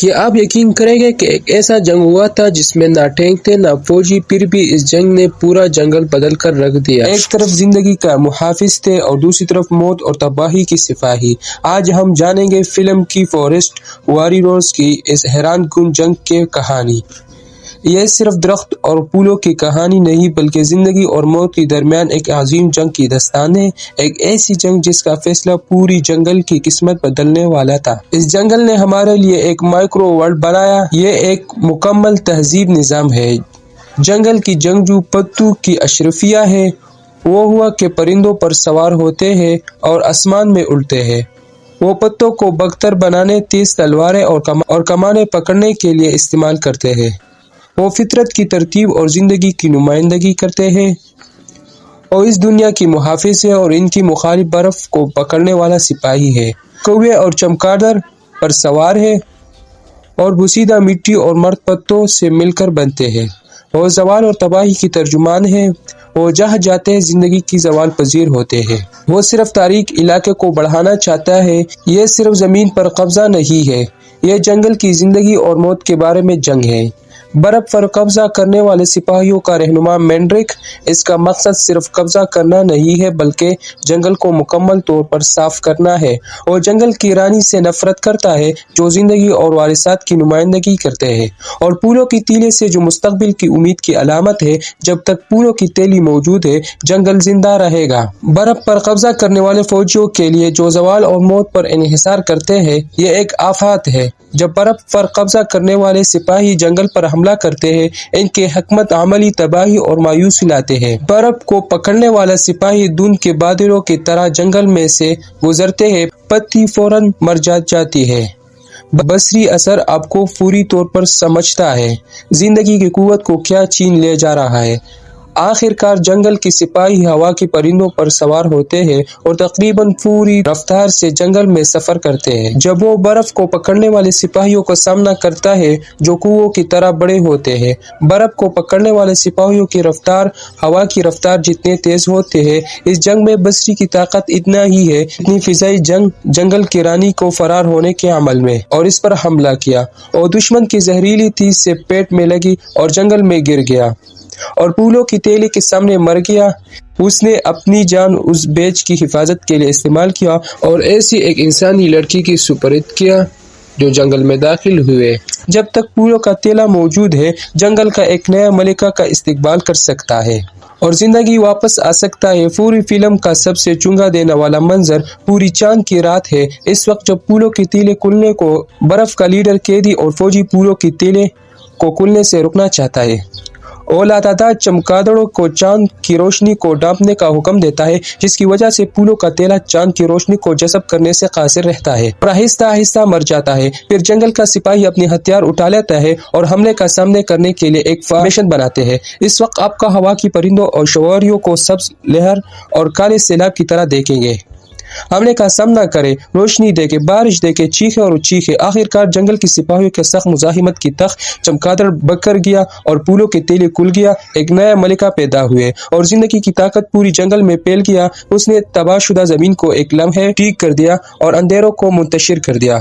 کہ آپ یقین کریں گے کہ ایک ایسا جنگ ہوا تھا جس میں نہ ٹینک تھے نہ فوجی، پھر بھی اس جنگ نے پورا جنگل بدل کر رکھ دیا۔ ایک طرف زندگی کا محافظ تھے اور دوسری طرف موت اور تباہی کی سپاہی۔ آج ہم جانیں گے فلم کی فارسٹ واریئرز کی اس حیران کن جنگ کی کہانی۔ یہ صرف درخت اور پھولوں کی کہانی نہیں بلکہ زندگی اور موت کے درمیان ایک عظیم جنگ کی داستان ہے، ایک ایسی جنگ جس کا فیصلہ پوری جنگل کی قسمت بدلنے والا تھا۔ اس جنگل نے ہمارے لیے ایک مائکرو ورلڈ بنایا، یہ ایک مکمل تہذیب نظام ہے۔ جنگل کی جنگجو پتوں کی اشرفیہ ہے، وہ ہوا کہ پرندوں پر سوار ہوتے ہیں اور آسمان میں اڑتے ہیں۔ وہ پتوں کو بکتر بنانے، تیز تلواریں اور کمانیں پکڑنے کے لیے استعمال کرتے ہیں۔ وہ فطرت کی ترتیب اور زندگی کی نمائندگی کرتے ہیں اور اس دنیا کی محافظ ہے، اور ان کی مخالف برف کو پکڑنے والا سپاہی ہے۔ کوے اور چمگادڑ پر سوار ہے اور بوسیدہ مٹی اور مرد پتوں سے مل کر بنتے ہیں۔ وہ زوال اور تباہی کی ترجمان ہے، وہ جہاں جاتے ہیں زندگی کی زوال پذیر ہوتے ہیں۔ وہ صرف تاریک علاقے کو بڑھانا چاہتا ہے، یہ صرف زمین پر قبضہ نہیں ہے، یہ جنگل کی زندگی اور موت کے بارے میں جنگ ہے۔ برف پر قبضہ کرنے والے سپاہیوں کا رہنما مینڈرک، اس کا مقصد صرف قبضہ کرنا نہیں ہے بلکہ جنگل کو مکمل طور پر صاف کرنا ہے۔ وہ جنگل کی رانی سے نفرت کرتا ہے جو زندگی اور وراثت کی نمائندگی کرتے ہیں، اور پھولوں کی تیلے سے جو مستقبل کی امید کی علامت ہے۔ جب تک پھولوں کی تیلی موجود ہے جنگل زندہ رہے گا۔ برف پر قبضہ کرنے والے فوجیوں کے لیے جو زوال اور موت پر انحصار کرتے ہیں یہ ایک آفات ہے۔ جب برف پر قبضہ کرنے والے سپاہی جنگل پر حملہ کرتے ہیں ان کے حکمت عملی تباہی اور مایوسی لاتے ہیں۔ برف کو پکڑنے والا سپاہی دھند کے بادلوں کی طرح جنگل میں سے گزرتے ہیں، پتی فوراً مر جاتی ہے۔ بصری اثر آپ کو فوری طور پر سمجھتا ہے زندگی کی قوت کو کیا چھین لیا جا رہا ہے۔ آخر کار جنگل کے سپاہی ہوا کے پرندوں پر سوار ہوتے ہیں اور تقریباً پوری رفتار سے جنگل میں سفر کرتے ہیں۔ جب وہ برف کو پکڑنے والے سپاہیوں کا سامنا کرتا ہے جو کووں کی طرح بڑے ہوتے ہیں، برف کو پکڑنے والے سپاہیوں کی رفتار ہوا کی رفتار جتنے تیز ہوتے ہیں، اس جنگ میں بصری کی طاقت اتنا ہی ہے جتنی فضائی جنگل کی رانی کو فرار ہونے کے عمل میں، اور اس پر حملہ کیا اور دشمن کی زہریلی تیز سے پیٹ میں لگی اور جنگل میں گر گیا اور پھولوں کی تیلی کے سامنے مر گیا۔ اس نے اپنی جان اس بیچ کی حفاظت کے لیے استعمال کیا اور ایسی ایک انسانی لڑکی کی سپرد کیا جو جنگل میں داخل ہوئے۔ جب تک پھولوں کا تیلا موجود ہے جنگل کا ایک نیا ملکہ کا استقبال کر سکتا ہے اور زندگی واپس آ سکتا ہے۔ پوری فلم کا سب سے چونگا دینے والا منظر پوری چاند کی رات ہے، اس وقت جب پھولوں کی تیلے کھلنے کو برف کا لیڈر قیدی اور فوجی پھولوں کی تیلے کو کھلنے سے روکنا چاہتا ہے۔ وہ لاتعداد چمگادڑوں کو چاند کی روشنی کو ڈھانپنے کا حکم دیتا ہے جس کی وجہ سے پھولوں کا تیلا چاند کی روشنی کو جذب کرنے سے قاصر رہتا ہے اور آہستہ آہستہ مر جاتا ہے۔ پھر جنگل کا سپاہی اپنے ہتھیار اٹھا لیتا ہے اور حملے کا سامنا کرنے کے لیے ایک فارمیشن بناتے ہیں۔ اس وقت آپ کا ہوا کی پرندوں اور شواریوں کو سبز لہر اور کالے سیلاب کی طرح دیکھیں گے۔ حملے کا سامنا کرے، روشنی دیکھے، بارش دیکھے، چیخے اور چیخے۔ آخر کار جنگل کی سپاہیوں کے سخت مزاحمت کی تخت چمگادڑ بکھر گیا اور پھولوں کے تیلے کھل گیا، ایک نیا ملکہ پیدا ہوئے اور زندگی کی طاقت پوری جنگل میں پھیل گیا۔ اس نے تباہ شدہ زمین کو ایک لمحے ٹھیک کر دیا اور اندھیروں کو منتشر کر دیا۔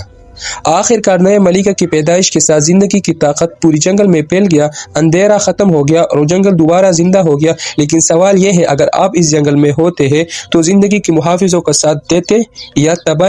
آخر کار نئے ملکہ کی پیدائش کے ساتھ زندگی کی طاقت پوری جنگل میں پھیل گیا، اندھیرا ختم ہو گیا اور جنگل دوبارہ زندہ ہو گیا۔ لیکن سوال یہ ہے اگر آپ اس جنگل میں ہوتے ہیں تو زندگی کے محافظوں کا ساتھ دیتے یا تباہ